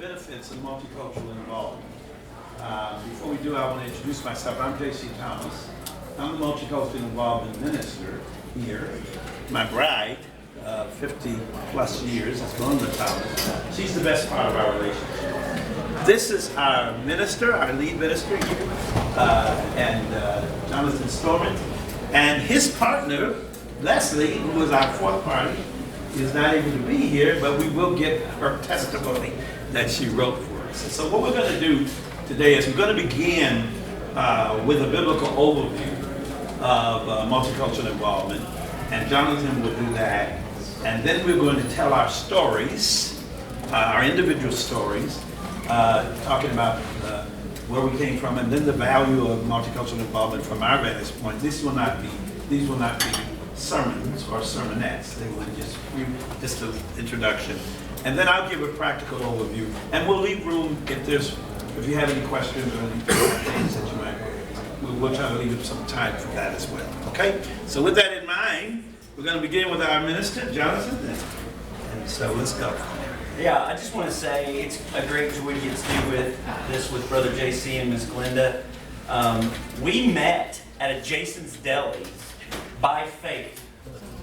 benefits of multicultural involvement. Before we do, I want to introduce myself. I'm J.C. Thomas. I'm the Multicultural Involvement Minister here. My bride, 50 plus years, is Glenda Thomas. She's the best part of our relationship. This is our minister, our lead minister here, Jonathan Storment. And his partner, Leslie, who is our fourth party, is not able to be here, but we will get her testimony that she wrote for us. And so what we're going to do today is we're going to begin with a biblical overview of multicultural involvement, and Jonathan will do that. And then we're going to tell our stories, our individual stories, talking about where we came from, and then the value of multicultural involvement from our vantage point. These will not be sermons or sermonettes. They will just an introduction, and then I'll give a practical overview, and we'll leave room if you have any questions or any things that you might. We'll try to leave some time for that as well. Okay. So with that in mind, we're going to begin with our minister, Jonathan, and so let's go. Yeah, I just want to say it's a great joy to get to do with Brother JC and Miss Glenda. We met at Jason's Deli by faith.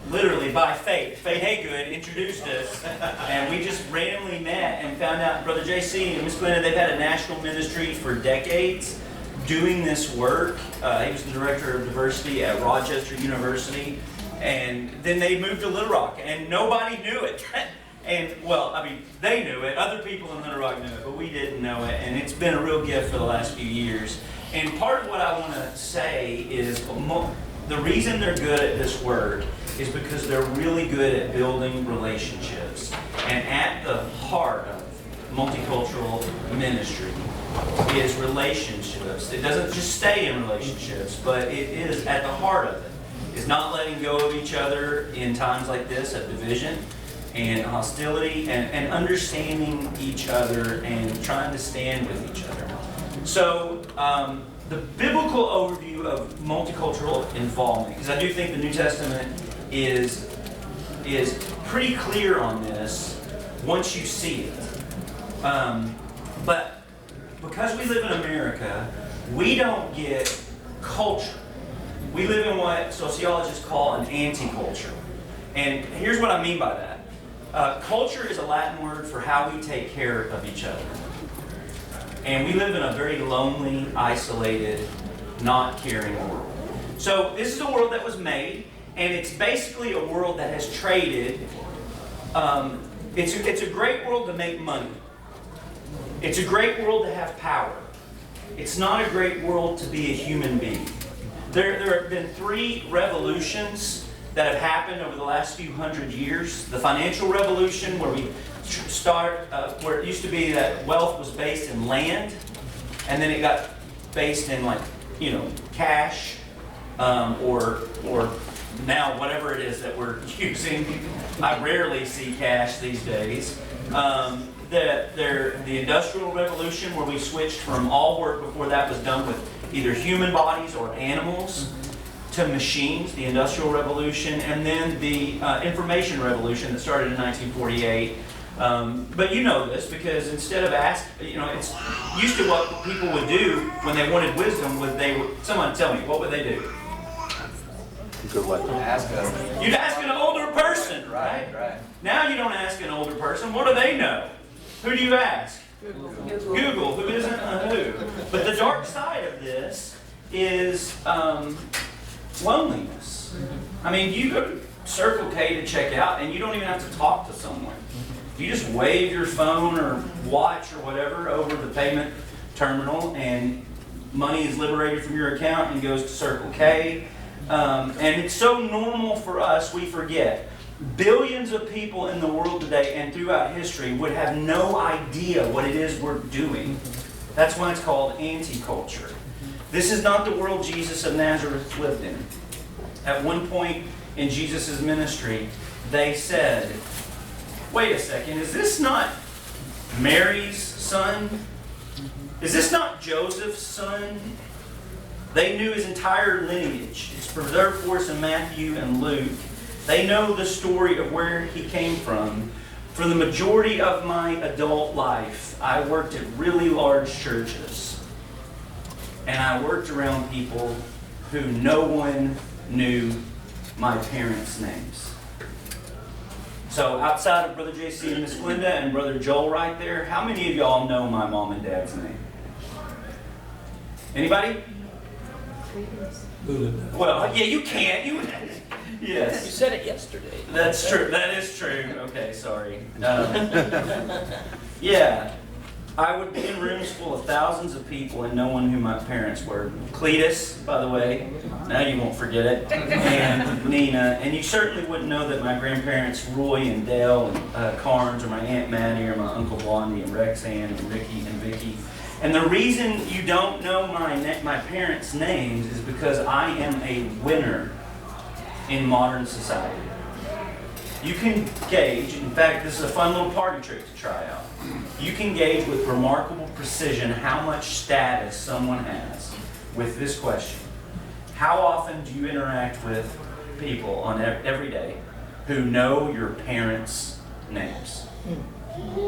Literally by faith. Faith Haygood introduced us, and we just randomly met and found out Brother JC and Miss Glenda, they've had a national ministry for decades doing this work. He was the director of diversity at Rochester University, and then they moved to Little Rock, and nobody knew it. And, well, I mean, they knew it. Other people in Little Rock knew it, but we didn't know it. And it's been a real gift for the last few years. And part of what I want to say is the reason they're good at this work is because they're really good at building relationships. And at the heart of multicultural ministry is relationships. It doesn't just stay in relationships, but it is at the heart of it. It's not letting go of each other in times like this of division and hostility, and understanding each other and trying to stand with each other. So the biblical overview of multicultural involvement, because I do think the New Testament is pretty clear on this once you see it. But because we live in America, we don't get culture. We live in what sociologists call an anti-culture. And here's what I mean by that. Culture is a Latin word for how we take care of each other. And we live in a very lonely, isolated, not caring world. So this is a world that was made, and it's basically a world that has traded. It's a great world to make money. It's a great world to have power. It's not a great world to be a human being. There have been 3 revolutions that have happened over the last few hundred years. The financial revolution, where where it used to be that wealth was based in land, and then it got based in cash, or now whatever it is that we're using. I rarely see cash these days. The Industrial Revolution, where we switched from all work before that was done with either human bodies or animals to machines, the Industrial Revolution, and then the Information Revolution that started in 1948. But you know this because instead of it's used to what people would do when they wanted wisdom. Someone tell me, what would they do? Good way. You'd ask an older person, right? Now you don't ask an older person. What do they know? Who do you ask? Google, who isn't a who. But the dark side of this is loneliness. I mean, you go to Circle K to check out, and you don't even have to talk to someone. You just wave your phone or watch or whatever over the payment terminal, and money is liberated from your account and goes to Circle K. And it's so normal for us, we forget. Billions of people in the world today and throughout history would have no idea what it is we're doing. That's why it's called anti-culture. This is not the world Jesus of Nazareth lived in. At one point in Jesus' ministry, they said, wait a second, is this not Mary's son? Is this not Joseph's son? They knew his entire lineage. It's preserved for us in Matthew and Luke. They know the story of where he came from. For the majority of my adult life, I worked at really large churches. And I worked around people who no one knew my parents' names. So outside of Brother JC and Miss Glenda and Brother Joel right there, how many of y'all know my mom and dad's name? Anybody? Well, yeah, you can't. Yes. You said it yesterday. That's true. That is true. Okay, sorry. Yeah. I would be in rooms full of thousands of people and no one knew my parents were. Cletus, by the way, now you won't forget it, and Nina. And you certainly wouldn't know that my grandparents, Roy and Dale and Carnes, or my Aunt Maddie, or my Uncle Blondie, and Rexanne, and Ricky, and Vicky. And the reason you don't know my parents' names is because I am a winner in modern society. You can gauge, in fact, this is a fun little party trick to try out. You can gauge with remarkable precision how much status someone has with this question. How often do you interact with people on every day who know your parents' names?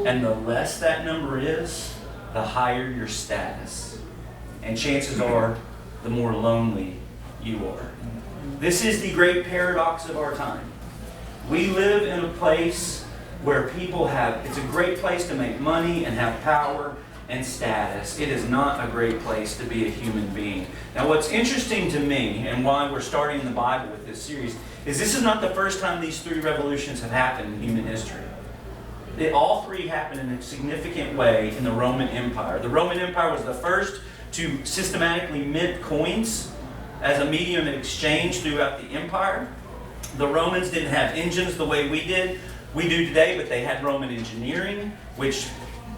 And the less that number is, the higher your status. And chances are, the more lonely you are. This is the great paradox of our time. We live in a place where people it's a great place to make money and have power and status. It is not a great place to be a human being. Now what's interesting to me, and why we're starting the Bible with this series, is this is not the first time these three revolutions have happened in human history. All three happened in a significant way in the Roman Empire. The Roman Empire was the first to systematically mint coins as a medium of exchange throughout the empire. The Romans didn't have engines the way we do today, but they had Roman engineering, which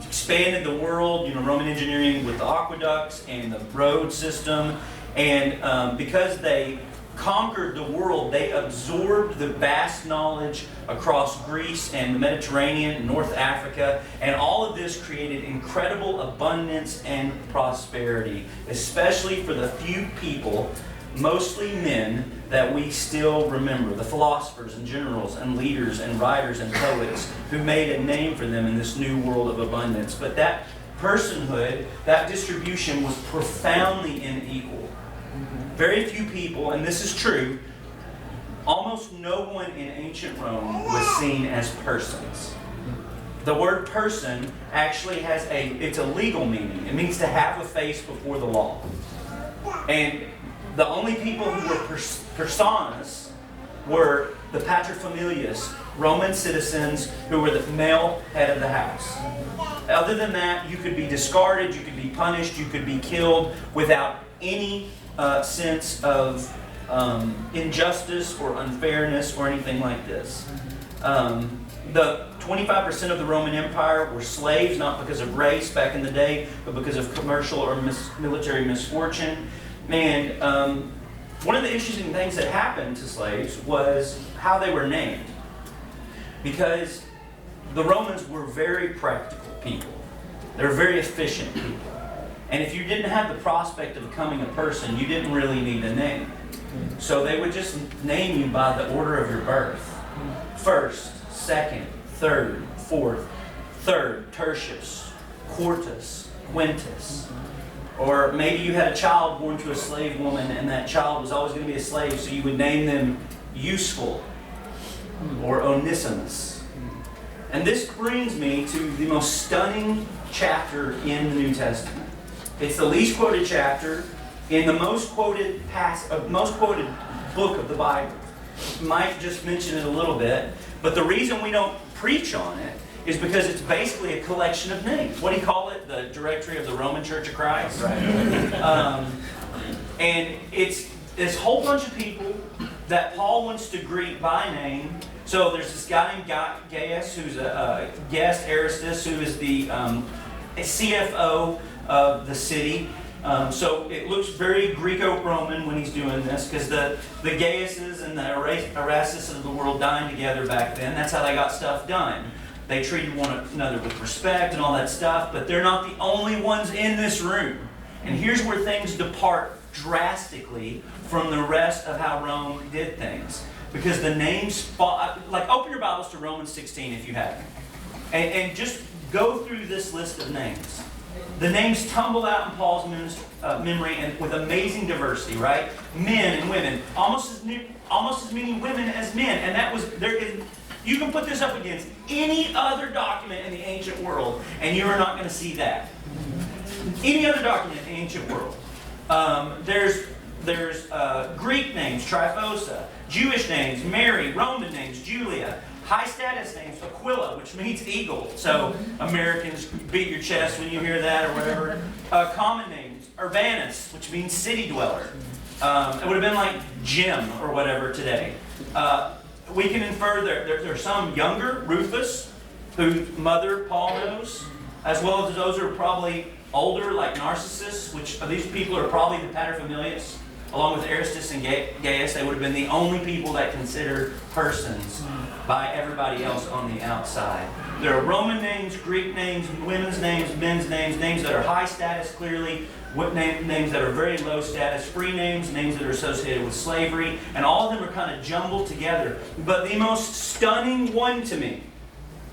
expanded the world, Roman engineering with the aqueducts and the road system. And because they conquered the world, they absorbed the vast knowledge across Greece and the Mediterranean and North Africa, and all of this created incredible abundance and prosperity, especially for the few people, mostly men, that we still remember, the philosophers and generals and leaders and writers and poets who made a name for them in this new world of abundance. But that personhood, that distribution was profoundly unequal. Very few people, and this is true, almost no one in ancient Rome was seen as persons. The word person actually it's a legal meaning. It means to have a face before the law. And the only people who were personas were the paterfamilias, Roman citizens who were the male head of the house. Other than that, you could be discarded, you could be punished, you could be killed without any sense of injustice or unfairness or anything like this. The 25% of the Roman Empire were slaves, not because of race back in the day, but because of commercial or military misfortune. And one of the interesting things that happened to slaves was how they were named. Because the Romans were very practical people. They were very efficient people. And if you didn't have the prospect of becoming a person, you didn't really need a name. So they would just name you by the order of your birth. First, second, third, fourth. Third, Tertius, Quartus, Quintus. Or maybe you had a child born to a slave woman and that child was always going to be a slave, so you would name them Useful or Onesimus. And this brings me to the most stunning chapter in the New Testament. It's the least quoted chapter in the most quoted book of the Bible. Might just mention it a little bit, but the reason we don't preach on it is because it's basically a collection of names. What do you call it? The Directory of the Roman Church of Christ? Right. And it's this whole bunch of people that Paul wants to greet by name. So there's this guy named Gaius, who's a guest, Aristus, who is the CFO of the city. So it looks very Greco-Roman when he's doing this, because the Gaiuses and the Erastus of the world dined together back then. That's how they got stuff done. They treated one another with respect and all that stuff, but they're not the only ones in this room. And here's where things depart drastically from the rest of how Rome did things. Because the names, open your Bibles to Romans 16 if you haven't. And just go through this list of names. The names tumble out in Paul's memory and with amazing diversity, right? Men and women, almost as many women as men, and that was there is. You can put this up against any other document in the ancient world, and you are not going to see that. Any other document in the ancient world. There's Greek names, Tryphosa, Jewish names, Mary, Roman names, Julia, high status names, Aquila, which means eagle. So Americans beat your chest when you hear that or whatever. Common names, Urbanus, which means city dweller. It would have been like Jim or whatever today. We can infer there are some younger, Rufus, whose mother Paul knows, as well as those who are probably older, like Narcissus, which these people are probably the paterfamilias, along with Aristus and Gaius. They would have been the only people that considered persons by everybody else on the outside. There are Roman names, Greek names, women's names, men's names, names that are high status clearly, names that are very low status, free names, names that are associated with slavery, and all of them are kind of jumbled together. But the most stunning one to me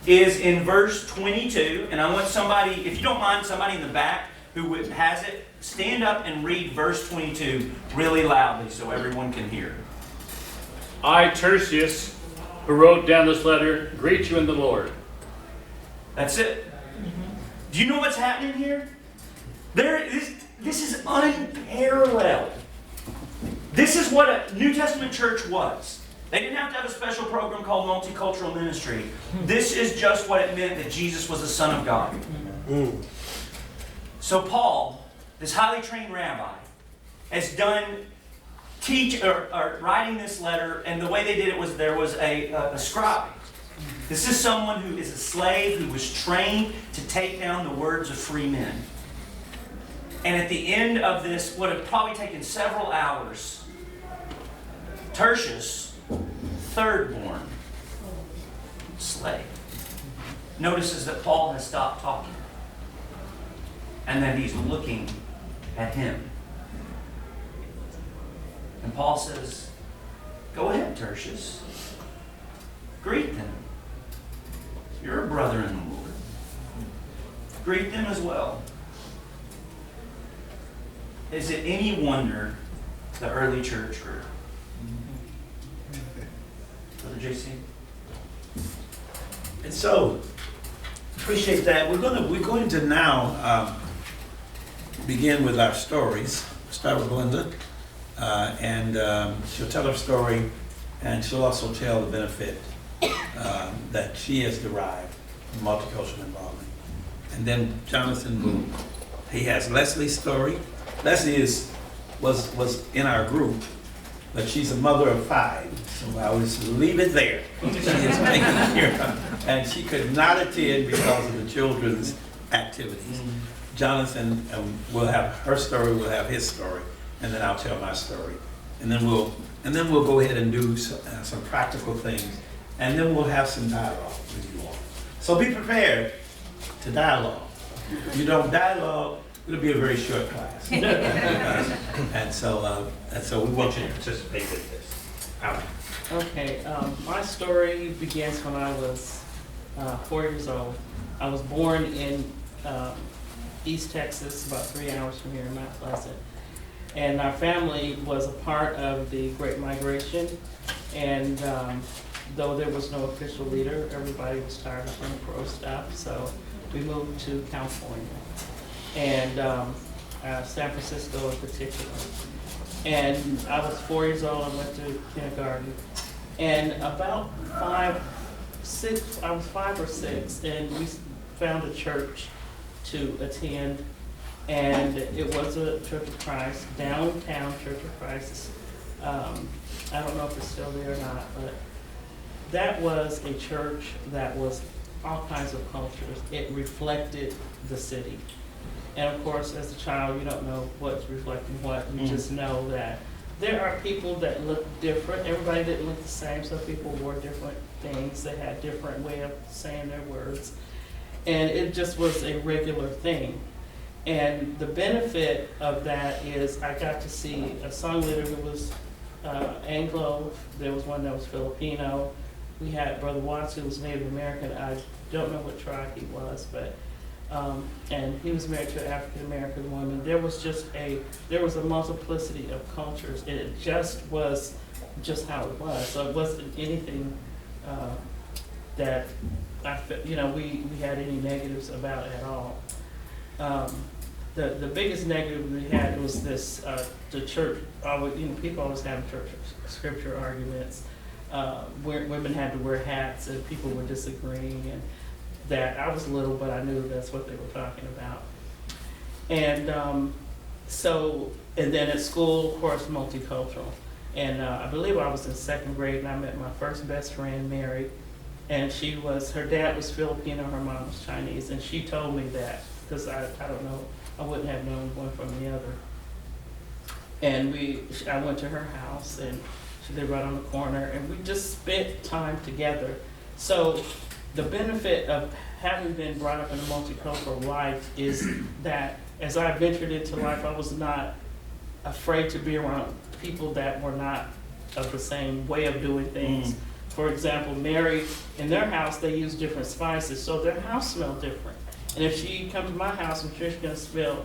is in verse 22, and I want somebody, if you don't mind, somebody in the back who has it, stand up and read verse 22 really loudly so everyone can hear. I, Tertius, who wrote down this letter, greet you in the Lord. That's it. Do you know what's happening here? This is unparalleled. This is what a New Testament church was. They didn't have to have a special program called Multicultural Ministry. This is just what it meant that Jesus was the Son of God. So Paul, this highly trained rabbi, has done writing this letter, and the way they did it was there was a scribe. This is someone who is a slave who was trained to take down the words of free men. And at the end of this, would have probably taken several hours, Tertius, third-born slave, notices that Paul has stopped talking and that he's looking at him. And Paul says, go ahead, Tertius. Greet them. You're a brother in the Lord. Greet them as well. Is it any wonder the early church grew? Brother JC? And so, appreciate that. We're going to now begin with our stories. Start with Glenda, and she'll tell her story, and she'll also tell the benefit that she has derived from multicultural involvement. And then Jonathan he has Leslie's story. Leslie was in our group, but she's a mother of 5, so I will just leave it there. She is taking care of, and she could not attend because of the children's activities. Jonathan will have her story, we'll have his story, and then I'll tell my story, and then we'll go ahead and do some practical things, and then we'll have some dialogue with you all. So be prepared to dialogue. If you don't dialogue, it'll be a very short class. and so we want you to participate with this. Out. Okay, my story begins when I was 4 years old. I was born in East Texas, about 3 hours from here in Mount Pleasant. And our family was a part of the Great Migration. And though there was no official leader, everybody was tired of UNPRO stuff. So we moved to California. And San Francisco in particular. And I was 4 years old, I went to kindergarten. And about 5 or 6, and we found a church to attend. And it was a Church of Christ, downtown Church of Christ. I don't know if it's still there or not, but that was a church that was all kinds of cultures. It reflected the city. And of course, as a child, you don't know what's reflecting what. You just know that there are people that look different. Everybody didn't look the same. Some people wore different things. They had different way of saying their words. And it just was a regular thing. And the benefit of that is I got to see a song leader who was Anglo. There was one that was Filipino. we had Brother Watts, who was Native American. I don't know what tribe he was, but, and he was married to an African American woman. There was a multiplicity of cultures. It just was just how it was. So it wasn't anything that we had any negatives about at all. The biggest negative we had was this, the church, people always have church scripture arguments, where women had to wear hats and people were disagreeing, and that I was little, but I knew that's what they were talking about. And and then at school, of course, multicultural. And I believe I was in second grade and I met my first best friend, Mary. And her dad was Filipino, her mom was Chinese. And she told me that, because I don't know, I wouldn't have known one from the other. And I went to her house, and she lived right on the corner, and we just spent time together. So the benefit of having been brought up in a multicultural life is that as I ventured into life, I was not afraid to be around people that were not of the same way of doing things. For example, Mary, in their house, they use different spices, so their house smelled different. And if she comes to my house, I'm sure she's gonna smell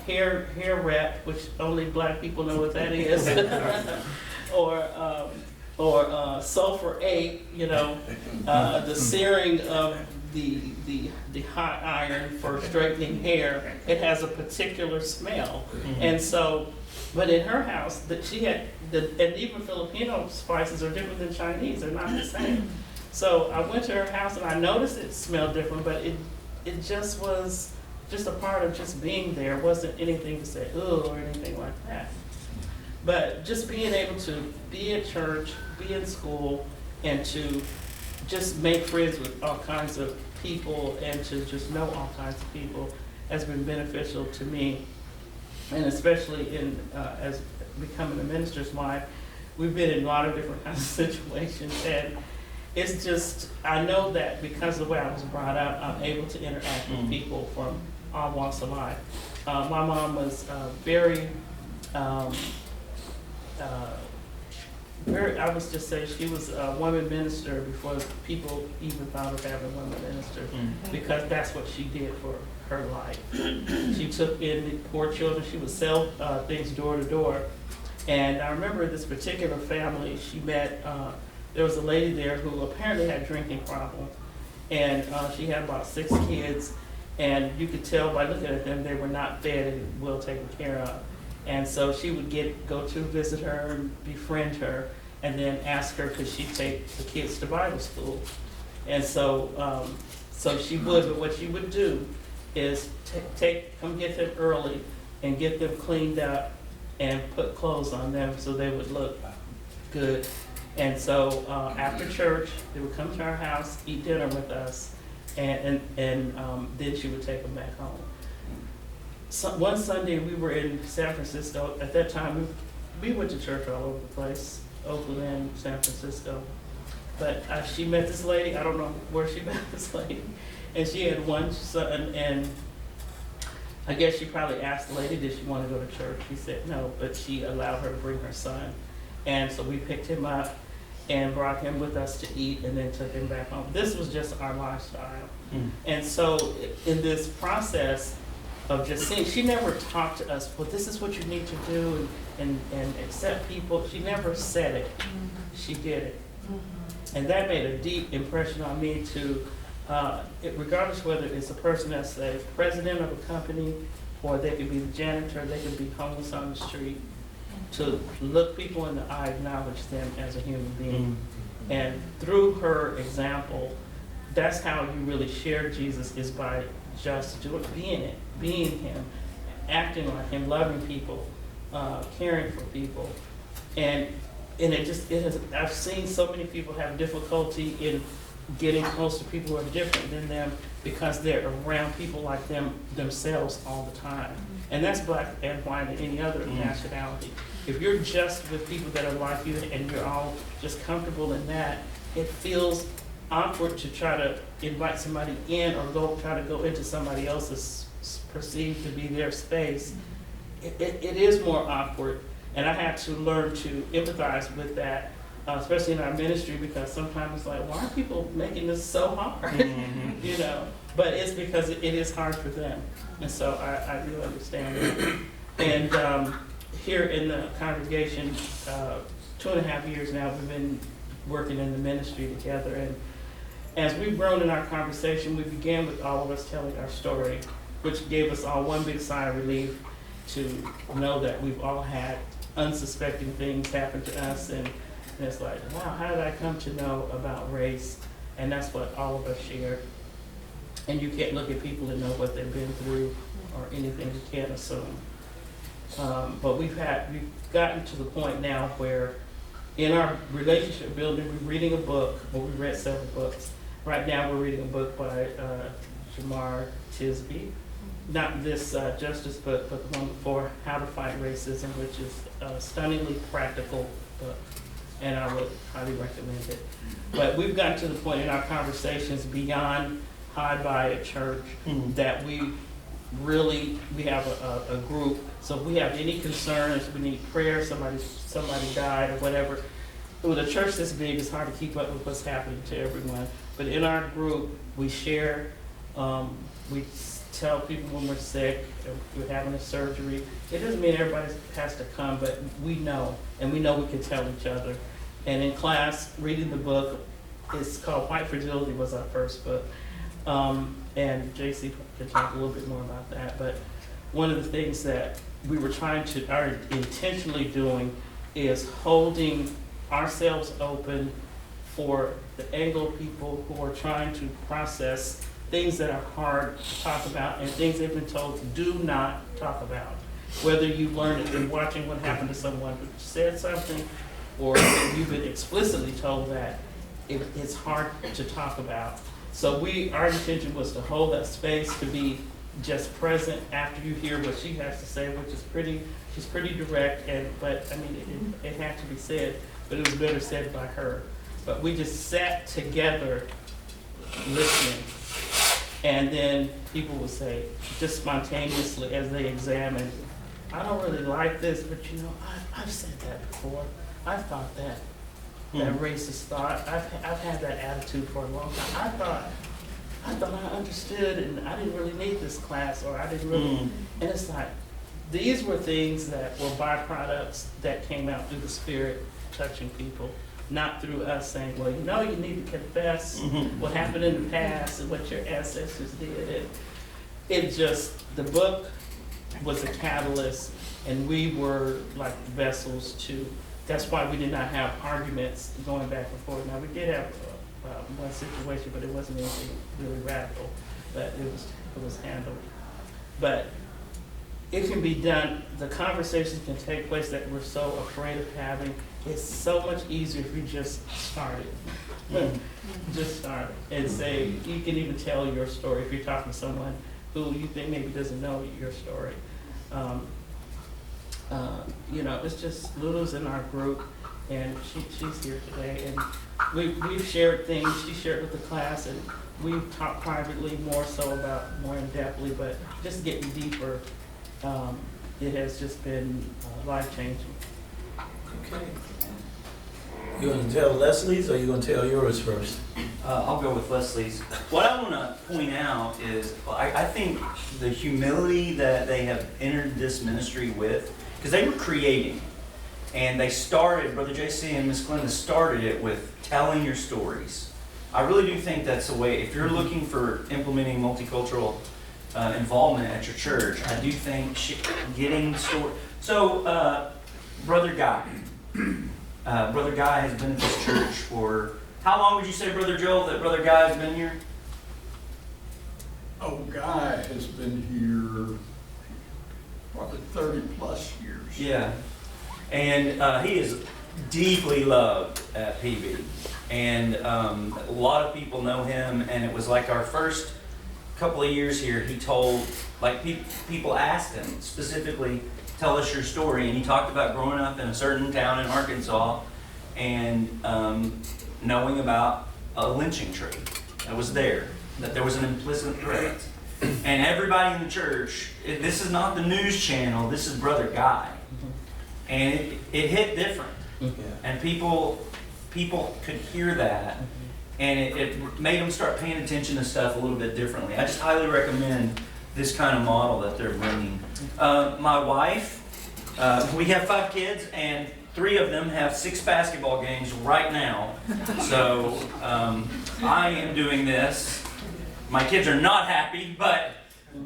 hair wrap, which only black people know what that is, or sulfur 8, the searing of the hot iron for straightening hair. It has a particular smell, and so. But in her house, that she had, and even Filipino spices are different than Chinese. They're not the same. So I went to her house and I noticed it smelled different, but it just was just a part of just being there. It wasn't anything to say, oh, or anything like that. But just being able to be at church, be in school, and to just make friends with all kinds of people and to just know all kinds of people has been beneficial to me. And especially as becoming a minister's wife, we've been in a lot of different kinds of situations. And it's just, I know that because of the way I was brought up, I'm able to interact with people from all walks of life. My mom was very, I would just say she was a woman minister before people even thought of having a woman minister, because that's what she did for her life. She took in the poor children. She would sell things door to door. And I remember this particular family she met, there was a lady there who apparently had drinking problems. And she had about 6 kids. And you could tell by looking at them, they were not fed and well taken care of. And so she would go to visit her and befriend her, and then ask her could she take the kids to Bible school. And so she would, but what she would do is come get them early and get them cleaned up and put clothes on them so they would look good. And so after church, they would come to our house, eat dinner with us, and then she would take them back home. So one Sunday we were in San Francisco. At that time, we went to church all over the place, Oakland and San Francisco. But she met this lady. I don't know where she met this lady. And she had one son, and I guess she probably asked the lady, did she want to go to church? She said no, but she allowed her to bring her son. And so we picked him up and brought him with us to eat and then took him back home. This was just our lifestyle. And so in this process of just seeing, she never talked to us, well, this is what you need to do and accept people. She never said it. She did it. And that made a deep impression on me to, regardless whether it's a person that's the president of a company, or they could be the janitor, they could be homeless on the street, to look people in the eye, acknowledge them as a human being. And through her example, that's how you really share Jesus, is by just being him, acting like him, loving people, caring for people. And I've seen so many people have difficulty in getting close to people who are different than them because they're around people like them themselves all the time. And that's black and white and any other nationality. If you're just with people that are like you and you're all just comfortable in that, it feels awkward to try to invite somebody in or try to go into somebody else's perceived to be their space. It is more awkward, and I had to learn to empathize with that especially in our ministry, because sometimes it's like, why are people making this so hard? Mhm. You know, but it's because it is hard for them, and so I do understand it. And here in the congregation, 2.5 years now, we've been working in the ministry together, and as we've grown in our conversation, we began with all of us telling our story, which gave us all one big sigh of relief to know that we've all had unsuspecting things happen to us, and it's like, wow, how did I come to know about race? And that's what all of us shared. And you can't look at people and know what they've been through or anything, you can't assume. But we've gotten to the point now where in our relationship building, we're reading a book, well, we read several books. Right now, we're reading a book by Jamar Tisby. Not this justice book, but the one before, How to Fight Racism, which is a stunningly practical book, and I would highly recommend it. But we've gotten to the point in our conversations beyond High by a church that we have a group. So if we have any concerns, we need prayer, somebody died or whatever. With a church this big, it's hard to keep up with what's happening to everyone. But in our group, we share, we tell people when we're sick, if we're having a surgery. It doesn't mean everybody has to come, but we know, and we know we can tell each other. And in class, reading the book, it's called White Fragility, was our first book. And JC can talk a little bit more about that. But one of the things that we were are intentionally doing is holding ourselves open for the Anglo people who are trying to process things that are hard to talk about and things they've been told do not talk about. Whether you learned it in watching what happened to someone who said something, or you've been explicitly told that it's hard to talk about. So our intention was to hold that space, to be just present after you hear what she has to say, which is she's pretty direct, but I mean, it had to be said, but it was better said by her. But we just sat together listening, and then people would say, just spontaneously as they examined, I don't really like this, but you know, I've said that before. I've thought that racist thought. I've had that attitude for a long time. I thought I understood, and I didn't really need this class, or I didn't really. And it's like, these were things that were byproducts that came out through the Spirit touching people, not through us saying, well, you know, you need to confess what happened in the past and what your ancestors did. The book was a catalyst, and we were like vessels to. That's why we did not have arguments going back and forth. Now, we did have one situation, but it wasn't anything really radical, but it was handled. But it can be done, the conversations can take place that we're so afraid of having. It's so much easier if you just start it. Just start it and say, you can even tell your story if you're talking to someone who you think maybe doesn't know your story. You know, it's just Lulu's in our group, and she's here today, and we've shared things. She shared with the class, and we've talked privately more in depthly, but just getting deeper. It has just been life-changing. Okay. You gonna tell Leslie's, or you gonna tell yours first? I'll go with Leslie's. What I want to point out is I think the humility that they have entered this ministry with, because they were creating, and they started, Brother JC and Miss Glenda started it with telling your stories. I really do think that's the way, if you're looking for implementing multicultural involvement at your church, I do think getting story. So, Brother Guy. Brother Guy has been at this church for, how long would you say, Brother Joel, that Brother Guy has been here? Oh, Guy has been here probably 30 plus years. Yeah. And he is deeply loved at PB. And a lot of people know him, and it was like our first couple of years here, he told, like people asked him specifically, tell us your story, and he talked about growing up in a certain town in Arkansas and knowing about a lynching tree that was there, that there was an implicit threat. And everybody in the church, this is not the news channel, this is Brother Guy. And it hit different. And people people could hear that, and it made them start paying attention to stuff a little bit differently. I just highly recommend this kind of model that they're bringing. My wife, we have 5 kids, and 3 of them have 6 basketball games right now. So I am doing this. My kids are not happy, but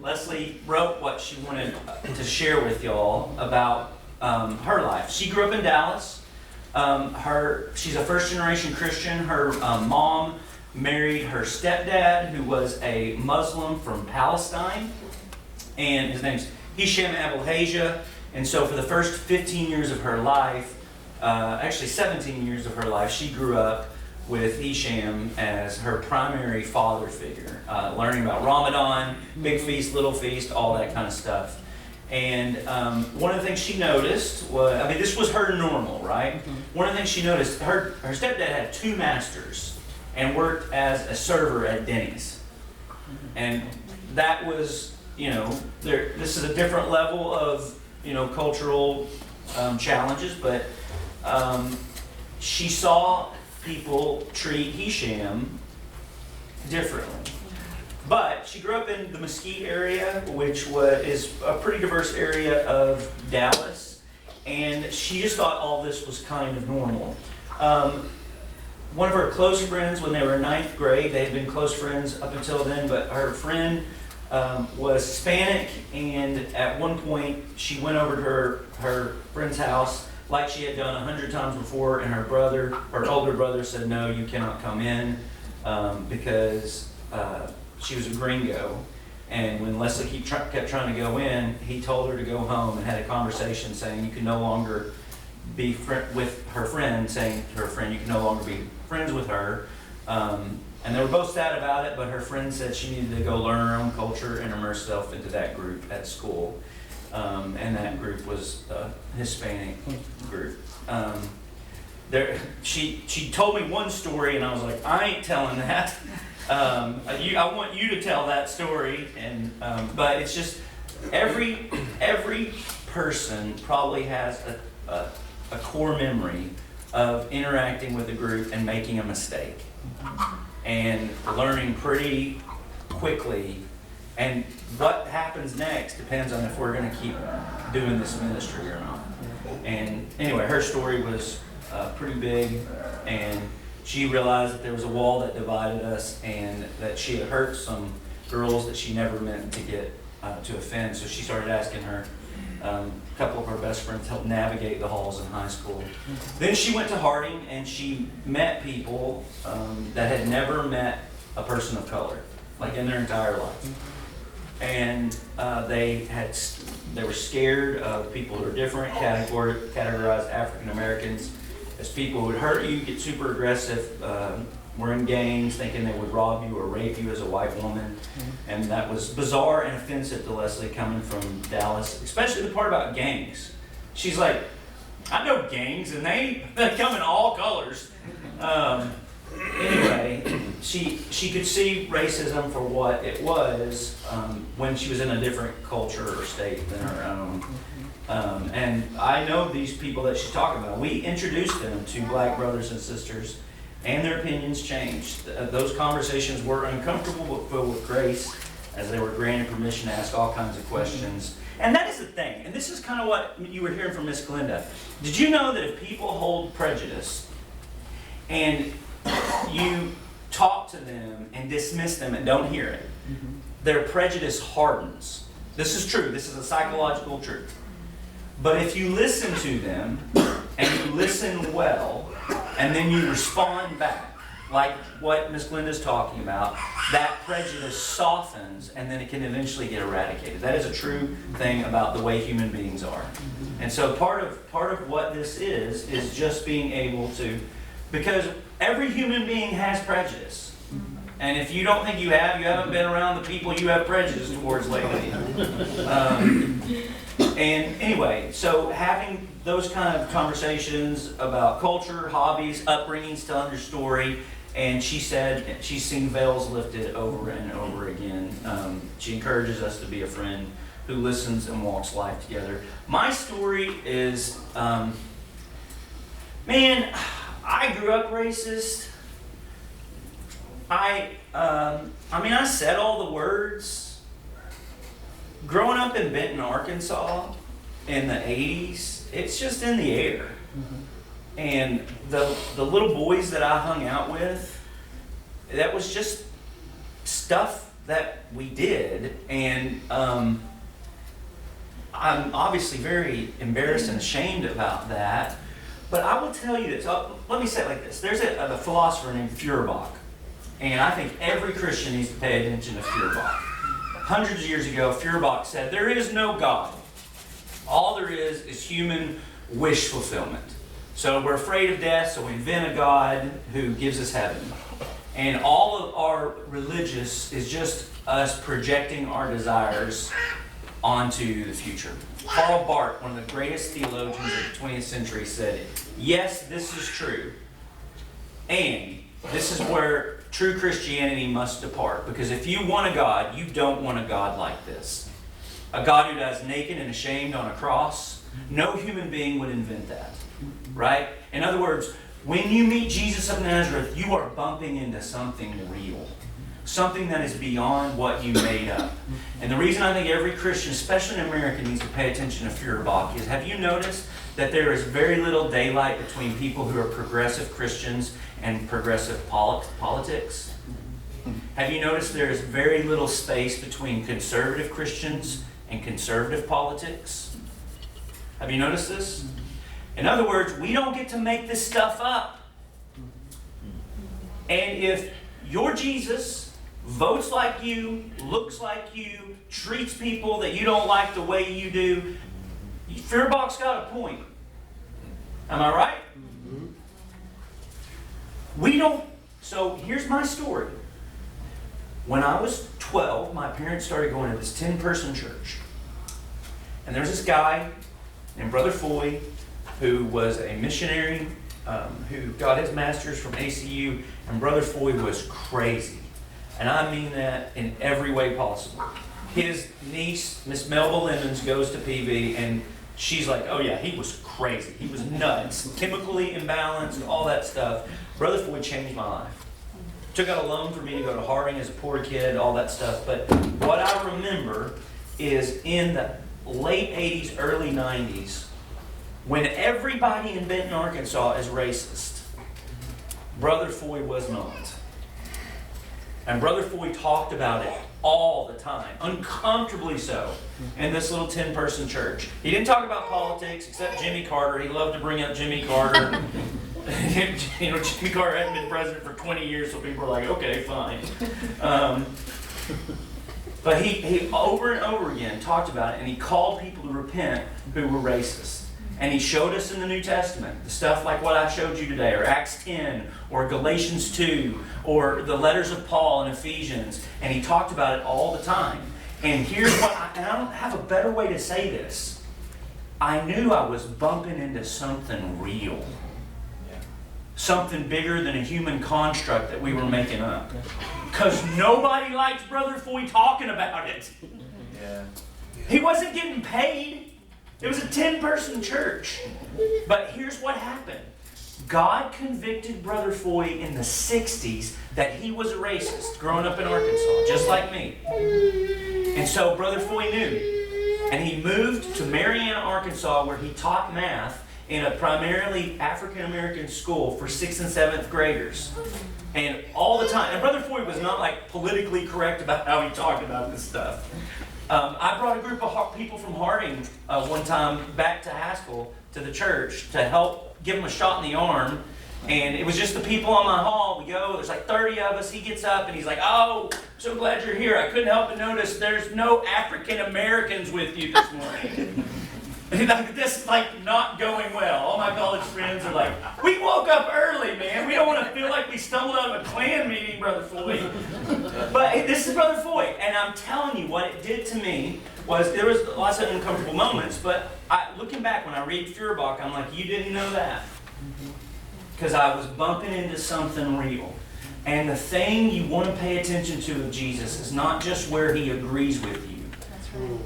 Leslie wrote what she wanted to share with y'all about her life. She grew up in Dallas. She's a first-generation Christian. Her mom married her stepdad, who was a Muslim from Palestine, and his name's Hisham Abulhaja. And so for the first 15 years of her life, actually 17 years of her life, she grew up with Hisham as her primary father figure, learning about Ramadan, big feast, little feast, all that kind of stuff. And one of the things she noticed was, I mean, this was her normal, right? One of the things she noticed, her stepdad had 2 masters and worked as a server at Denny's. And that was, this is a different level of, cultural challenges, but she saw people treat Hisham differently. But she grew up in the Mesquite area, which is a pretty diverse area of Dallas, and she just thought all this was kind of normal. One of her close friends, when they were in 9th grade, they had been close friends up until then, but her friend was Hispanic, and at one point she went over to her friend's house like she had done 100 times before, and her older brother said, no, you cannot come in, because she was a gringo. And when Leslie kept trying to go in, he told her to go home and had a conversation saying you can no longer be with her friend, saying to her friend you can no longer be friends with her. And they were both sad about it, but her friend said she needed to go learn her own culture and immerse herself into that group at school. And that group was a Hispanic group. She told me one story, and I was like, I ain't telling that. I want you to tell that story, but it's just every person probably has a core memory of interacting with a group and making a mistake, and learning pretty quickly. And what happens next depends on if we're going to keep doing this ministry or not. And anyway, her story was pretty big, and she realized that there was a wall that divided us, and that she had hurt some girls that she never meant to get to offend. So she started asking a couple of her best friends help navigate the halls in high school. Then she went to Harding, and she met people that had never met a person of color, like in their entire life. And they were scared of people who are different, categorized African Americans as people who would hurt you, get super aggressive, were in gangs, thinking they would rob you or rape you as a white woman. And that was bizarre and offensive to Leslie, coming from Dallas, especially the part about gangs. She's like, I know gangs, and they come in all colors. Anyway, she could see racism for what it was when she was in a different culture or state than her own. And I know these people that she's talking about. We introduced them to black brothers and sisters, and their opinions changed. Those conversations were uncomfortable but filled with grace, as they were granted permission to ask all kinds of questions. And that is the thing, and this is kind of what you were hearing from Miss Glenda. Did you know that if people hold prejudice and you talk to them and dismiss them and don't hear it, their prejudice hardens? This is true. This is a psychological truth. But if you listen to them, and you listen well, and then you respond back, like what Ms. Glenda's talking about, that prejudice softens, and then it can eventually get eradicated. That is a true thing about the way human beings are. And so part of what this is just being able to, because every human being has prejudice. And if you don't think you haven't been around the people you have prejudice towards lately. And anyway, so having those kind of conversations about culture, hobbies, upbringings, telling your story, and she said she's seen veils lifted over and over again. She encourages us to be a friend who listens and walks life together. My story is, I grew up racist. I mean, I said all the words. Growing up in Benton, Arkansas in the 80s, it's just in the air. And the little boys that I hung out with, that was just stuff that we did. And I'm obviously very embarrassed and ashamed about that. But I will tell you this. Let me say it like this. There's a philosopher named Feuerbach. And I think every Christian needs to pay attention to Feuerbach. Hundreds of years ago, Feuerbach said, there is no God. All there is human wish fulfillment. So we're afraid of death, so we invent a God who gives us heaven. And all of our religious is just us projecting our desires onto the future. Karl Barth, one of the greatest theologians of the 20th century, said, yes, this is true. And this is where true Christianity must depart. Because if you want a God, you don't want a God like this. A God who dies naked and ashamed on a cross. No human being would invent that. Right? In other words, when you meet Jesus of Nazareth, you are bumping into something real. Something that is beyond what you made up. And the reason I think every Christian, especially in America, needs to pay attention to Feuerbach is, have you noticed that there is very little daylight between people who are progressive Christians and progressive politics? Have you noticed there is very little space between conservative Christians and conservative politics? Have you noticed this? In other words, we don't get to make this stuff up. And if your Jesus votes like you, looks like you, treats people that you don't like the way you do, Feuerbach's got a point. Am I right? We don't. So here's my story. When I was 12, my parents started going to this 10-person church. And there's this guy named Brother Foy, who was a missionary, who got his master's from ACU, and Brother Foy was crazy. And I mean that in every way possible. His niece, Miss Melba Lemons, goes to PV, and she's like, oh yeah, he was crazy. He was nuts, chemically imbalanced, all that stuff. Brother Foy changed my life. Took out a loan for me to go to Harding as a poor kid, all that stuff. But what I remember is in the late 80s, early 90s, when everybody in Benton, Arkansas is racist, Brother Foy was not. And Brother Foy talked about it all the time, uncomfortably so, in this little 10-person church. He didn't talk about politics, except Jimmy Carter. He loved to bring up Jimmy Carter. You know, Jimmy Carter hadn't been president for 20 years, so people were like, okay, fine. But he over and over again talked about it, and he called people to repent who were racist. And he showed us in the New Testament, the stuff like what I showed you today, or Acts 10, or Galatians 2, or the letters of Paul and Ephesians. And he talked about it all the time. And here's what, and I don't have a better way to say this. I knew I was bumping into something real. Something bigger than a human construct that we were making up. Because nobody likes Brother Foy talking about it. Yeah. He wasn't getting paid. It was a 10-person church. But here's what happened. God convicted Brother Foy in the 60s that he was a racist growing up in Arkansas, just like me. And so Brother Foy knew. And he moved to Marianna, Arkansas, where he taught math in a primarily African-American school for 6th and 7th graders. And all the time. And Brother Foy was not like politically correct about how he talked about this stuff. I brought a group of people from Harding one time back to Haskell, to the church, to help give them a shot in the arm. And it was just the people on my hall. We go, there's like 30 of us. He gets up and he's like, oh, so glad you're here. I couldn't help but notice there's no African Americans with you this morning. This is like not going well. All my college friends are like, we woke up early, man. We don't want to feel like we stumbled out of a Klan meeting, Brother Foy. But hey, this is Brother Foy. And I'm telling you, what it did to me was, there was lots of uncomfortable moments. But looking back, when I read Feuerbach, I'm like, you didn't know that. Because I was bumping into something real. And the thing you want to pay attention to of Jesus is not just where he agrees with you. That's right.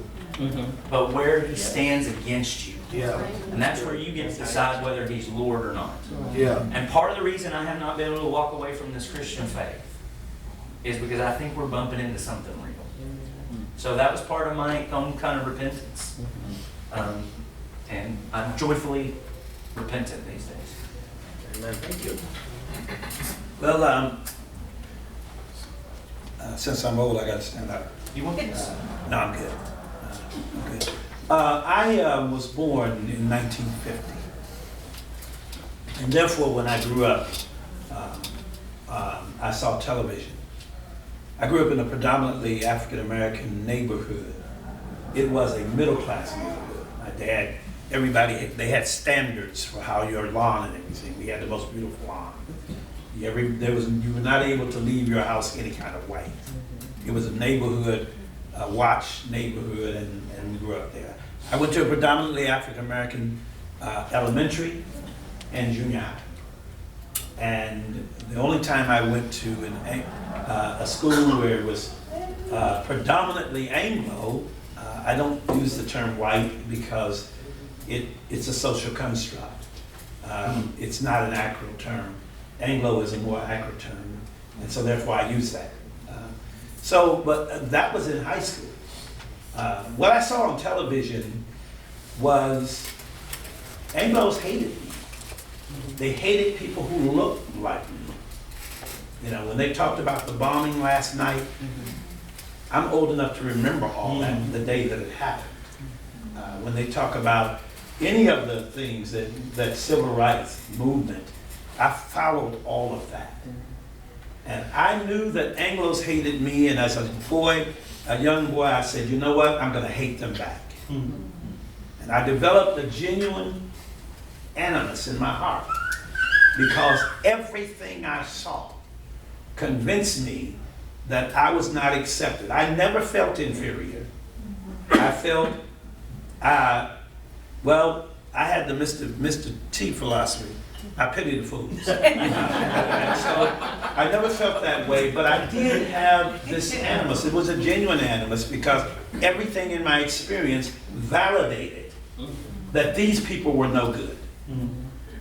But where he stands against you. Yeah, And that's where you get to decide whether he's Lord or not. yeah. And part of the reason I have not been able to walk away from this Christian faith is because I think we're bumping into something real. So that was part of my own kind of repentance. And I'm joyfully repentant these days. Amen. Thank you. Well, since I'm old, I got to stand up. You want this? No, I'm good. I'm good. I was born in 1950. And therefore, when I grew up, I saw television. I grew up in a predominantly African-American neighborhood. It was a middle-class neighborhood. My dad, everybody, they had standards for how your lawn and everything. We had the most beautiful lawn. You were not able to leave your house any kind of way. It was a neighborhood, a watch neighborhood, and we grew up there. I went to a predominantly African-American elementary and junior high. And the only time I went to a school where it was predominantly Anglo, I don't use the term white because it's a social construct. It's not an accurate term. Anglo is a more accurate term, and so therefore I use that. But that was in high school. What I saw on television was Anglos hated me. They hated people who looked like me. You know, when they talked about the bombing last night, I'm old enough to remember all that, the day that it happened. When they talk about any of the things that civil rights movement, I followed all of that. And I knew that Anglos hated me, and as a boy, a young boy, I said, you know what, I'm gonna hate them back. And I developed a genuine animus in my heart because everything I saw convinced me that I was not accepted. I never felt inferior. I felt, I had the Mr. T philosophy. I pity the fools. So I never felt that way, but I did have this animus. It was a genuine animus because everything in my experience validated that these people were no good.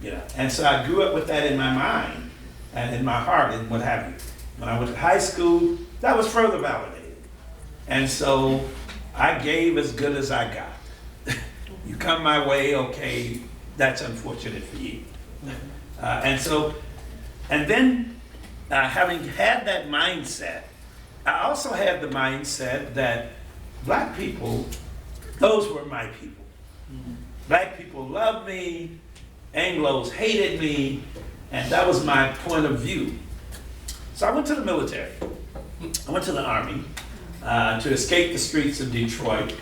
You know? And so I grew up with that in my mind and in my heart and what have you. When I went to high school, that was further validated. And so I gave as good as I got. You come my way, okay, that's unfortunate for you. And then having had that mindset, I also had the mindset that black people, those were my people. Black people loved me, Anglos hated me, and that was my point of view. So I went to the military. I went to the Army to escape the streets of Detroit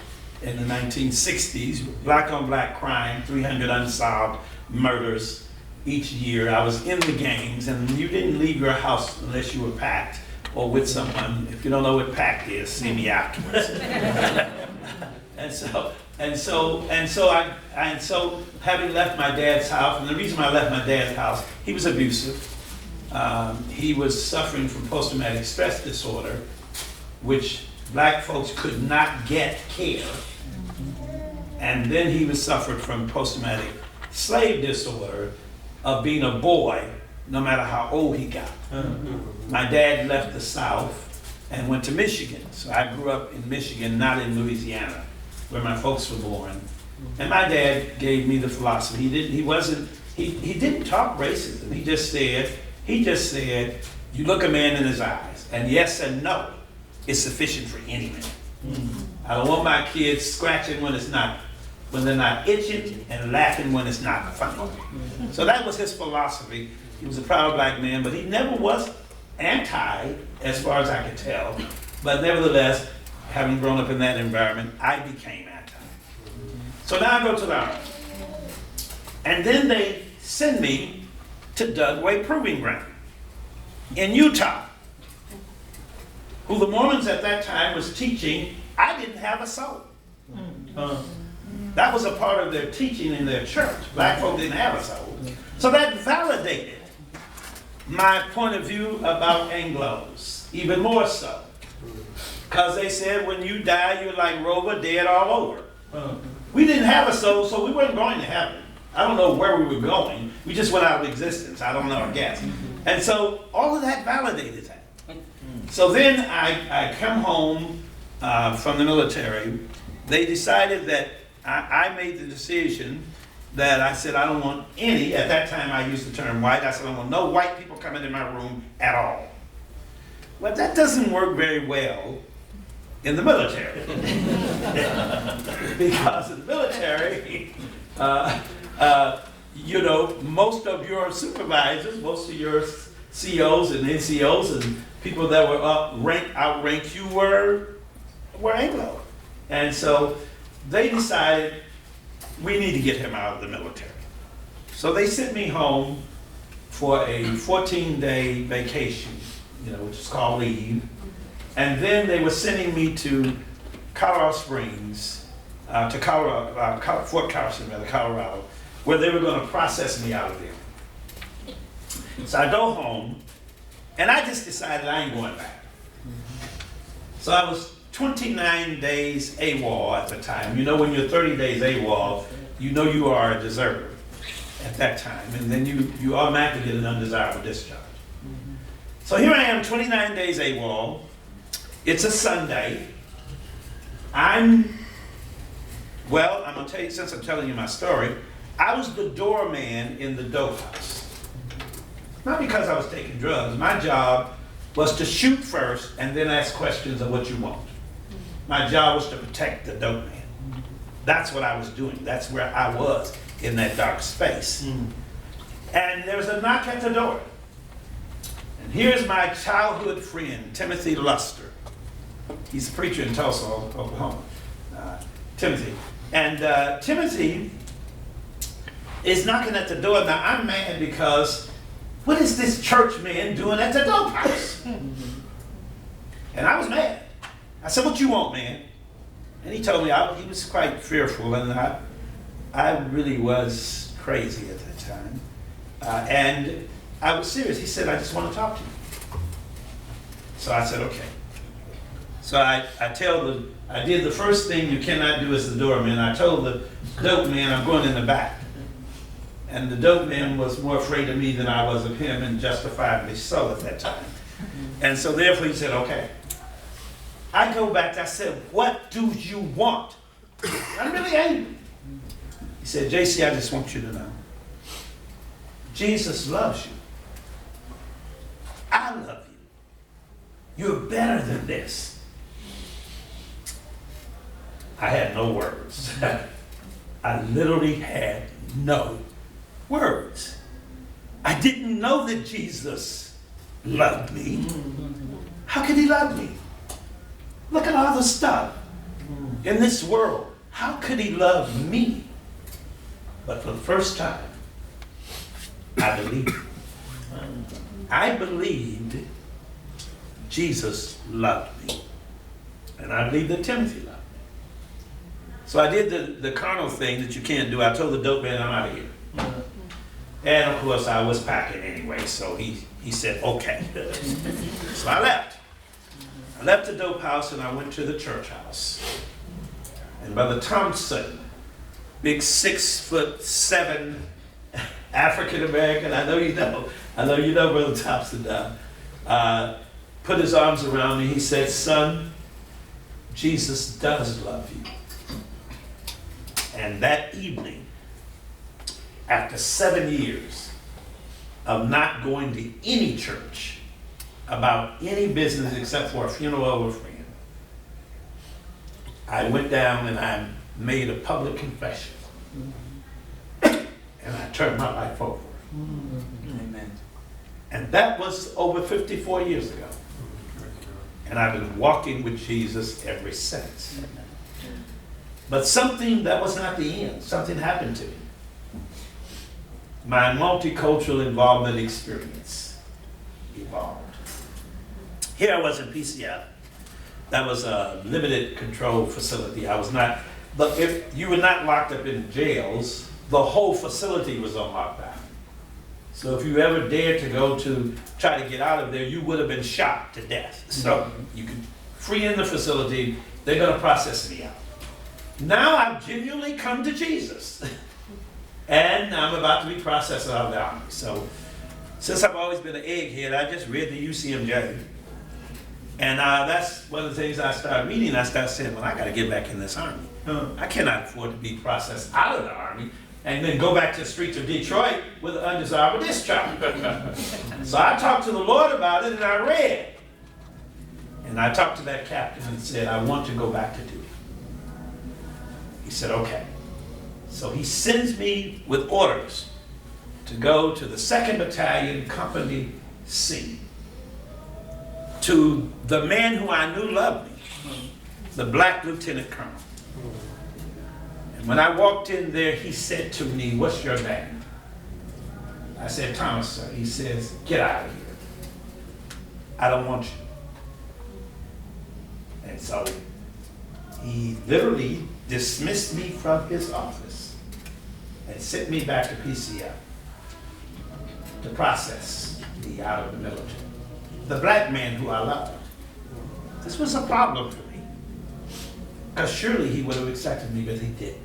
in the 1960s, black on black crime, 300 unsolved murders each year. I was in the gangs, and you didn't leave your house unless you were packed or with someone. If you don't know what packed is, see me afterwards. And so having left my dad's house, and the reason I left my dad's house, he was abusive. He was suffering from post-traumatic stress disorder, which black folks could not get care. And then he was suffered from post-traumatic slave disorder of being a boy, no matter how old he got. My dad left the South and went to Michigan. So I grew up in Michigan, not in Louisiana, where my folks were born. And my dad gave me the philosophy. He didn't talk racism. He just said, you look a man in his eyes, and yes and no is sufficient for any man. I don't want my kids scratching when they're not itching, and laughing when it's not funny. So that was his philosophy. He was a proud black man, but he never was anti, as far as I could tell. But nevertheless, having grown up in that environment, I became anti. So now I go to the Army. And then they send me to Dugway Proving Ground in Utah, who the Mormons at that time was teaching I didn't have a soul. That was a part of their teaching in their church. Black folk didn't have a soul. So that validated my point of view about Anglos, even more so. Because they said when you die, you're like Rover, dead all over. We didn't have a soul, so we weren't going to heaven. I don't know where we were going. We just went out of existence. I don't know, I guess. And so all of that validated that. So then I come home from the military. They decided that I made the decision that I said I don't want any, at that time I used the term white, I said I don't want no white people coming in my room at all. Well, that doesn't work very well in the military. Because in the military, you know, most of your supervisors, most of your COs and NCOs and people that were outranked you were Anglo. And so they decided we need to get him out of the military. So they sent me home for a 14-day vacation, you know, which is called leave. And then they were sending me to Colorado Springs, to Colorado, Fort Carson, rather, Colorado, where they were going to process me out of there. So I go home, and I just decided I ain't going back. So I was 29 days AWOL at the time. You know, when you're 30 days AWOL, you know you are a deserter at that time, and then you automatically get an undesirable discharge. So here I am, 29 days AWOL. It's a Sunday. I'm gonna tell you, since I'm telling you my story, I was the doorman in the dope house. Not because I was taking drugs. My job was to shoot first and then ask questions of what you want. My job was to protect the dope man. That's what I was doing. That's where I was in that dark space. And there was a knock at the door. And here's my childhood friend, Timothy Luster. He's a preacher in Tulsa, Oklahoma. Timothy. And Timothy is knocking at the door. Now I'm mad because what is this church man doing at the dope house? And I was mad. I said, what you want, man? And he told me, he was quite fearful, and I really was crazy at that time. And I was serious. He said, I just want to talk to you. So I said, okay. So I did the first thing you cannot do as the doorman. I told the dope man, I'm going in the back. And the dope man was more afraid of me than I was of him, and justifiably so at that time. And so therefore he said, okay. I go back, I said, what do you want? I'm really angry. He said, JC, I just want you to know, Jesus loves you. I love you. You're better than this. I had no words. I literally had no words. I didn't know that Jesus loved me. How could he love me? Look at all the stuff in this world. How could he love me? But for the first time, I believed. I believed Jesus loved me. And I believed that Timothy loved me. So I did the carnal thing that you can't do. I told the dope man, I'm out of here. And of course, I was packing anyway, so he said, okay. So I left. I left the dope house and I went to the church house. And Brother Thompson, big 6'7" African American, I know you know Brother Thompson, put his arms around me. He said, son, Jesus does love you. And that evening, after 7 years of not going to any church about any business except for a funeral of a friend, I went down and I made a public confession. And I turned my life over. Amen. And that was over 54 years ago. And I've been walking with Jesus ever since. But something, that was not the end. Something happened to me. My multicultural involvement experience evolved. Here I was in PCF. That was a limited control facility. I was not, but if you were not locked up in jails, the whole facility was on lockdown. So if you ever dared to go to try to get out of there, you would have been shot to death. So you could free in the facility, they're gonna process me out. Now I've genuinely come to Jesus. And I'm about to be processed out of the army. So, since I've always been an egghead, I just read the UCMJ. And that's one of the things I started reading. I started saying, well, I got to get back in this army. I cannot afford to be processed out of the army and then go back to the streets of Detroit with an undesirable discharge. So I talked to the Lord about it and I read. And I talked to that captain and said, I want to go back to duty. He said, okay. So he sends me with orders to go to the 2nd Battalion, Company C, to the man who I knew loved me, the black lieutenant colonel. And when I walked in there, he said to me, what's your name? I said, Thomas, sir. He says, get out of here. I don't want you. And so he literally dismissed me from his office and sent me back to PCF to process me out of the military. The black man who I loved. This was a problem for me. Because surely he would have accepted me, but he didn't.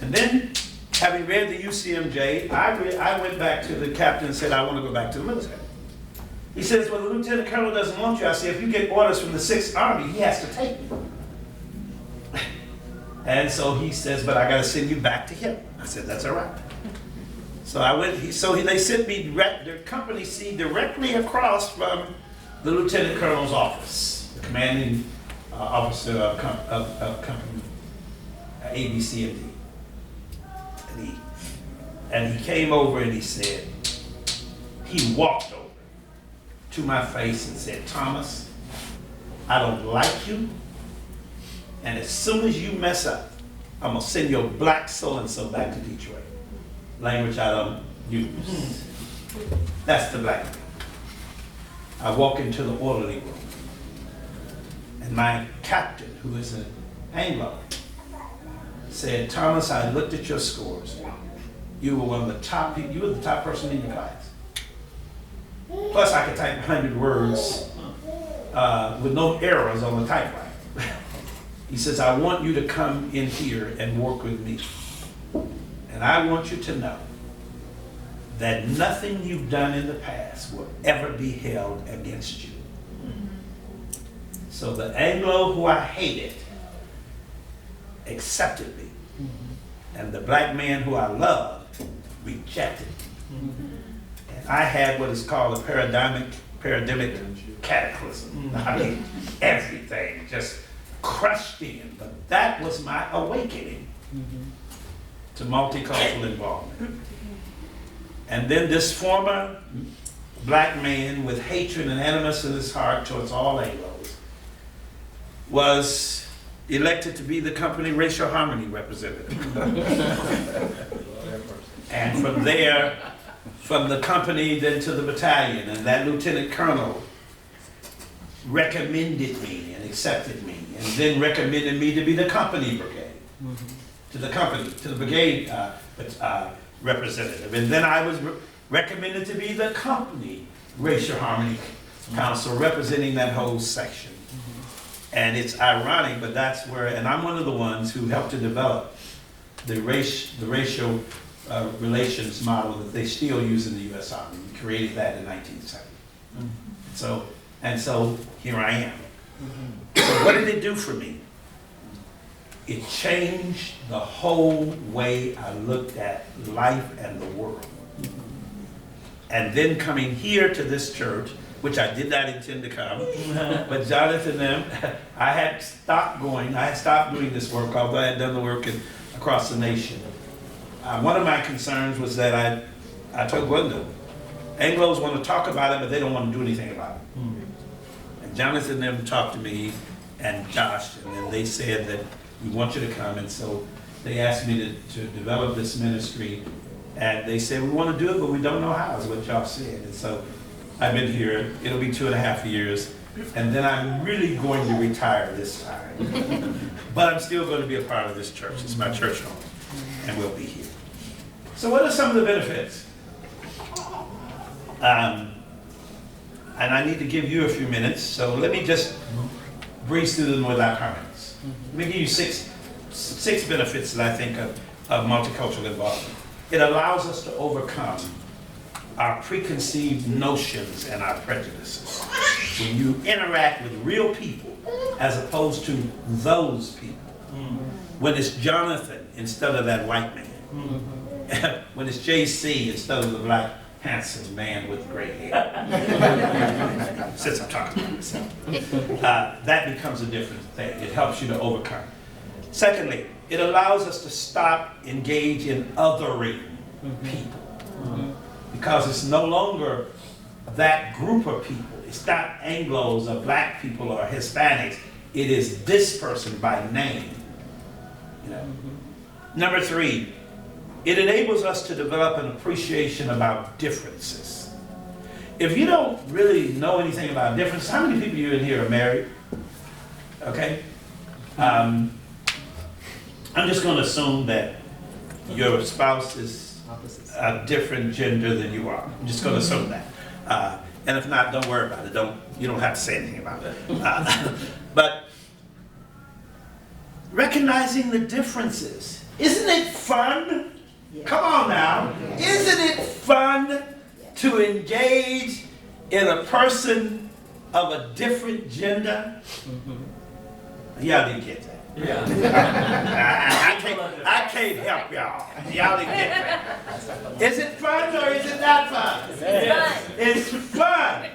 And then, having read the UCMJ, I went back to the captain and said, I want to go back to the military. He says, well, the lieutenant colonel doesn't want you. I said, if you get orders from the 6th Army, he has to take you. And so he says, but I got to send you back to him. I said, that's all right. So I went, they sent me their Company C directly across from the lieutenant colonel's office, the commanding officer of Company A, B, C, and D. And he came over and he said, he walked over to my face and said, Thomas, I don't like you. And as soon as you mess up, I'm going to send your black so-and-so back to Detroit. Language I don't use. That's the black man. I walk into the orderly room. And my captain, who is an Anglo, said, Thomas, I looked at your scores. You were one of the top people, you were the top person in your class. Plus I could type 100 words with no errors on the typewriter. He says, I want you to come in here and work with me. And I want you to know that nothing you've done in the past will ever be held against you. So the Anglo who I hated accepted me. And the black man who I loved rejected me. And I had what is called a paradigmic cataclysm. I mean, everything just crushed in. But that was my awakening to multicultural involvement. And then this former black man with hatred and animus in his heart towards all Anglos was elected to be the company racial harmony representative. And from there, from the company then to the battalion, and that lieutenant colonel recommended me and accepted me, and then recommended me to be the company brigade, to the brigade representative. And then I was recommended to be the company racial harmony council representing that whole section. And it's ironic, but that's where, and I'm one of the ones who helped to develop the racial relations model that they still use in the U.S. Army. We created that in 1970. So here I am. So what did it do for me? It changed the whole way I looked at life and the world. And then coming here to this church, which I did not intend to come, but Jonathan and them, I had stopped doing this work, although I had done the work across the nation. One of my concerns was that I told Glenda, Anglos want to talk about it, but they don't want to do anything about it. And Jonathan and them talked to me, and Josh, and then they said that we want you to come, and so they asked me to develop this ministry, and they said, we want to do it, but we don't know how, is what y'all said. And so I've been here, it'll be 2.5 years, and then I'm really going to retire this time. But I'm still going to be a part of this church. It's my church home, and we'll be here. So what are some of the benefits? And I need to give you a few minutes, so let me just breeze through them without comments. Let me give you six benefits that I think of multicultural involvement. It allows us to overcome our preconceived notions and our prejudices. When you interact with real people as opposed to those people. When it's Jonathan instead of that white man. When it's JC instead of the black handsome man with gray hair. Since I'm talking about myself. That becomes a different thing. It helps you to overcome. Secondly, it allows us to stop, engage in othering people. Because it's no longer that group of people. It's not Anglos or black people or Hispanics. It is this person by name. You know? Number three, it enables us to develop an appreciation about differences. If you don't really know anything about differences, how many people you in here are married? Okay? I'm just going to assume that your spouse is a different gender than you are. I'm just going to assume that. And if not, don't worry about it. You don't have to say anything about it. But recognizing the differences. Isn't it fun? Come on now. Isn't it fun to engage in a person of a different gender? Y'all didn't get that. Yeah. I can't help y'all. Y'all didn't get that. Is it fun or is it not fun? It's fun.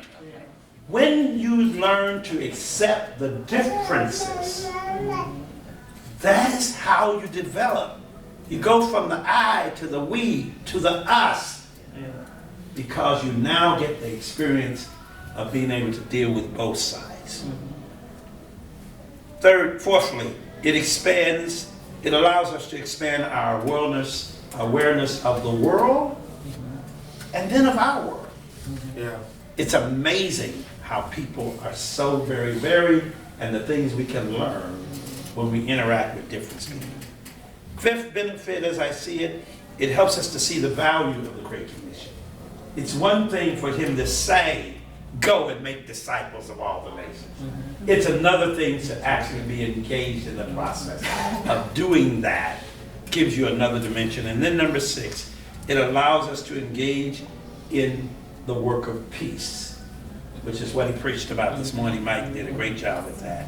When you learn to accept the differences, that is how you develop. You go from the I to the we to the us, because you now get the experience of being able to deal with both sides. Fourthly, it allows us to expand our awareness of the world and then of our world. Yeah. It's amazing how people are so very varied and the things we can learn when we interact with different people. Fifth benefit, as I see it, it helps us to see the value of the Great Commission. It's one thing for him to say, go and make disciples of all the nations. It's another thing to actually be engaged in the process of doing that. Gives you another dimension. And then number 6, it allows us to engage in the work of peace, which is what he preached about this morning. Mike did a great job with that.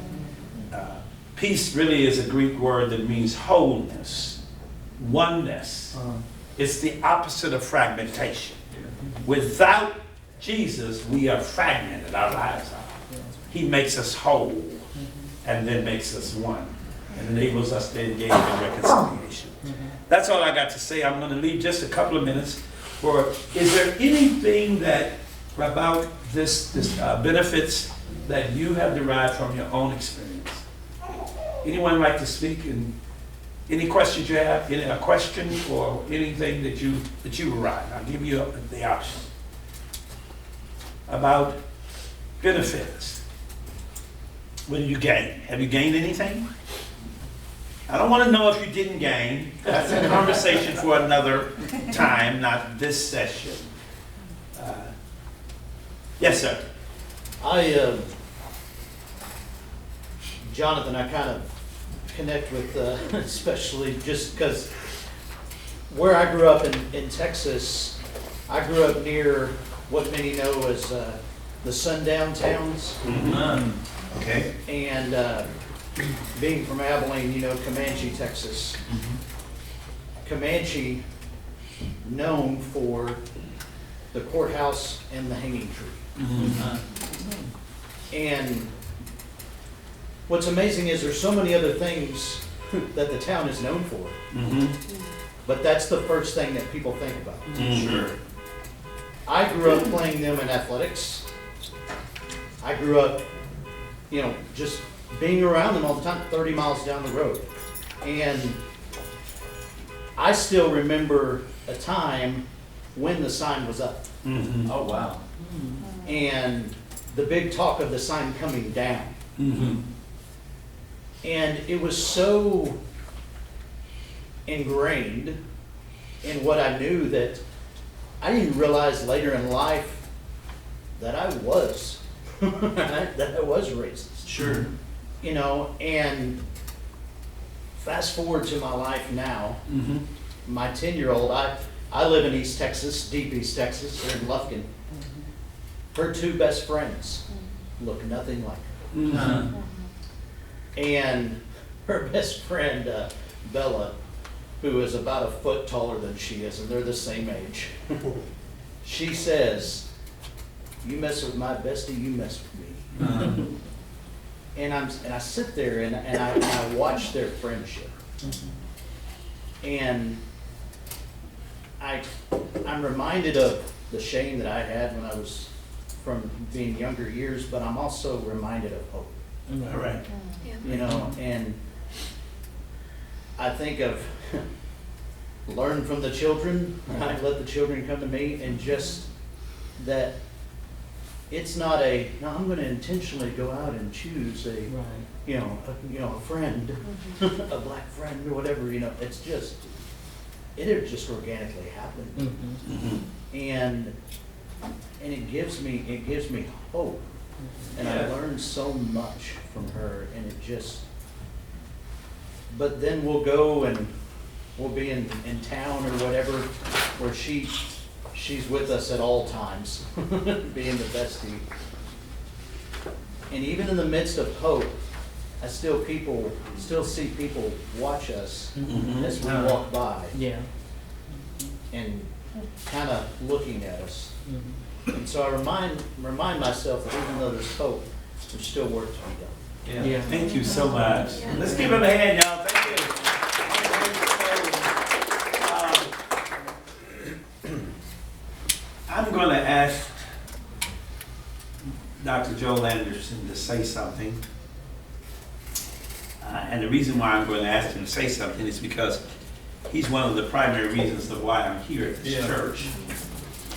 Peace really is a Greek word that means wholeness, oneness. It's the opposite of fragmentation. Without Jesus, we are fragmented, our lives are. He makes us whole and then makes us one and enables us to engage in reconciliation. That's all I got to say. I'm going to leave just a couple of minutes for, is there anything that about this benefits that you have derived from your own experience? Anyone like to speak? And any questions you have? A question or anything that you arrived? I'll give you the option. About benefits. What do you gain? Have you gained anything? I don't want to know if you didn't gain. That's a conversation for another time, not this session. Yes, sir. Jonathan, I kind of connect with, especially just because where I grew up in Texas, I grew up near what many know as the sundown towns. Okay. And being from Abilene, Comanche, Texas. Comanche, known for the courthouse and the hanging tree. And what's amazing is there's so many other things that the town is known for. But that's the first thing that people think about. Sure. I grew up playing them in athletics. I grew up, just being around them all the time, 30 miles down the road. And I still remember a time when the sign was up. Oh, wow. And the big talk of the sign coming down. And it was so ingrained in what I knew that I didn't realize later in life that I was that I was racist. Sure. you know, and fast forward to my life now, my 10-year-old, I live in East Texas, deep East Texas, here in Lufkin. Her two best friends look nothing like her. And her best friend, Bella, who is about a foot taller than she is, and they're the same age, she says, "You mess with my bestie, you mess with me." And I sit there and I watch their friendship. And I'm reminded of the shame that I had when I was from being younger years, but I'm also reminded of hope. All right. You know, and I think of learn from the children, right? Let the children come to me, and just that it's not no, I'm going to intentionally go out and choose a, a friend, a black friend or whatever, you know, it's just, it just organically happened. And it gives me hope. And I learned so much from her, and it just, but then we'll go and we'll be in town or whatever, where she's with us at all times, being the bestie. And even in the midst of hope, I still see people watch us as we walk by. Yeah. And kind of looking at us. And so I remind myself that even though there's hope, there's still work to be done. Yeah. Thank you so much. Let's give him a hand, y'all. Thank you. I'm going to ask Dr. Joel Anderson to say something. And the reason why I'm going to ask him to say something is because he's one of the primary reasons of why I'm here at this church.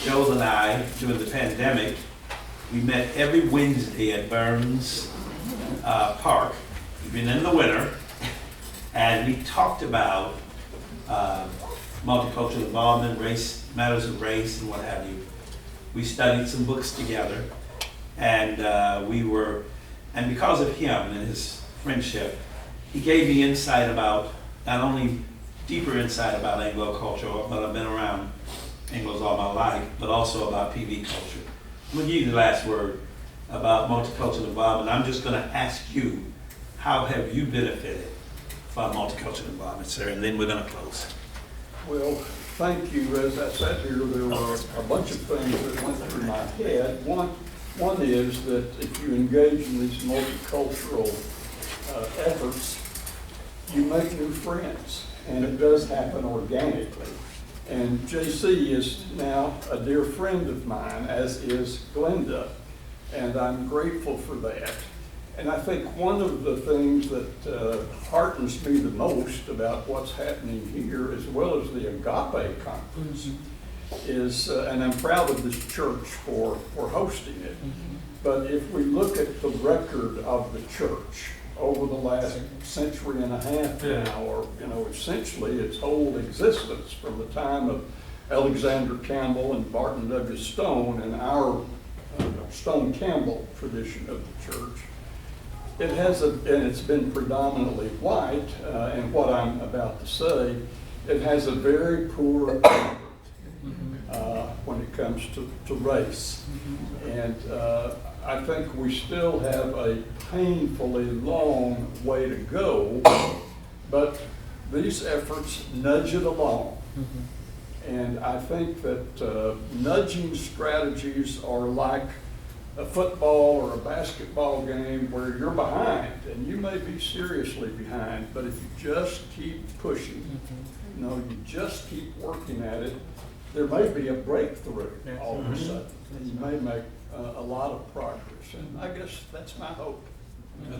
Joel and I, during the pandemic, we met every Wednesday at Burns Park, even in the winter, and we talked about multicultural involvement, race, matters of race, and what have you. We studied some books together, and and because of him and his friendship, he gave me insight about, not only deeper insight about Anglo culture, but I've been around Anglos all my life, but also about PV culture. I'm going to give you the last word about multicultural involvement. I'm just going to ask you, how have you benefited from multicultural involvement, sir? And then we're going to close. Well, thank you. As I sat here, there were a bunch of things that went through my head. One is that if you engage in these multicultural efforts, you make new friends, and it does happen organically. And JC is now a dear friend of mine, as is Glenda, and I'm grateful for that. And I think one of the things that heartens me the most about what's happening here, as well as the AGAPE conference, is, and I'm proud of this church for hosting it, but if we look at the record of the church over the last century and a half now, or essentially its whole existence from the time of Alexander Campbell and Barton W. Stone and our Stone Campbell tradition of the church, it has and it's been predominantly white, and what I'm about to say, it has a very poor record when it comes to race. And I think we still have a painfully long way to go, but these efforts nudge it along. And I think that nudging strategies are like a football or a basketball game where you're behind, and you may be seriously behind, but if you just keep pushing, you just keep working at it, there may be a breakthrough all of a sudden, and you may make a lot of progress. And I guess that's my hope.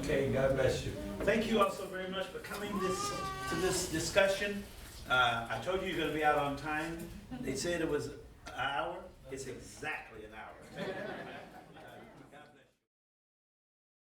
Okay, God bless you. Thank you all so very much for coming to this discussion. I told you you're going to be out on time. They said it was an hour. It's exactly an hour.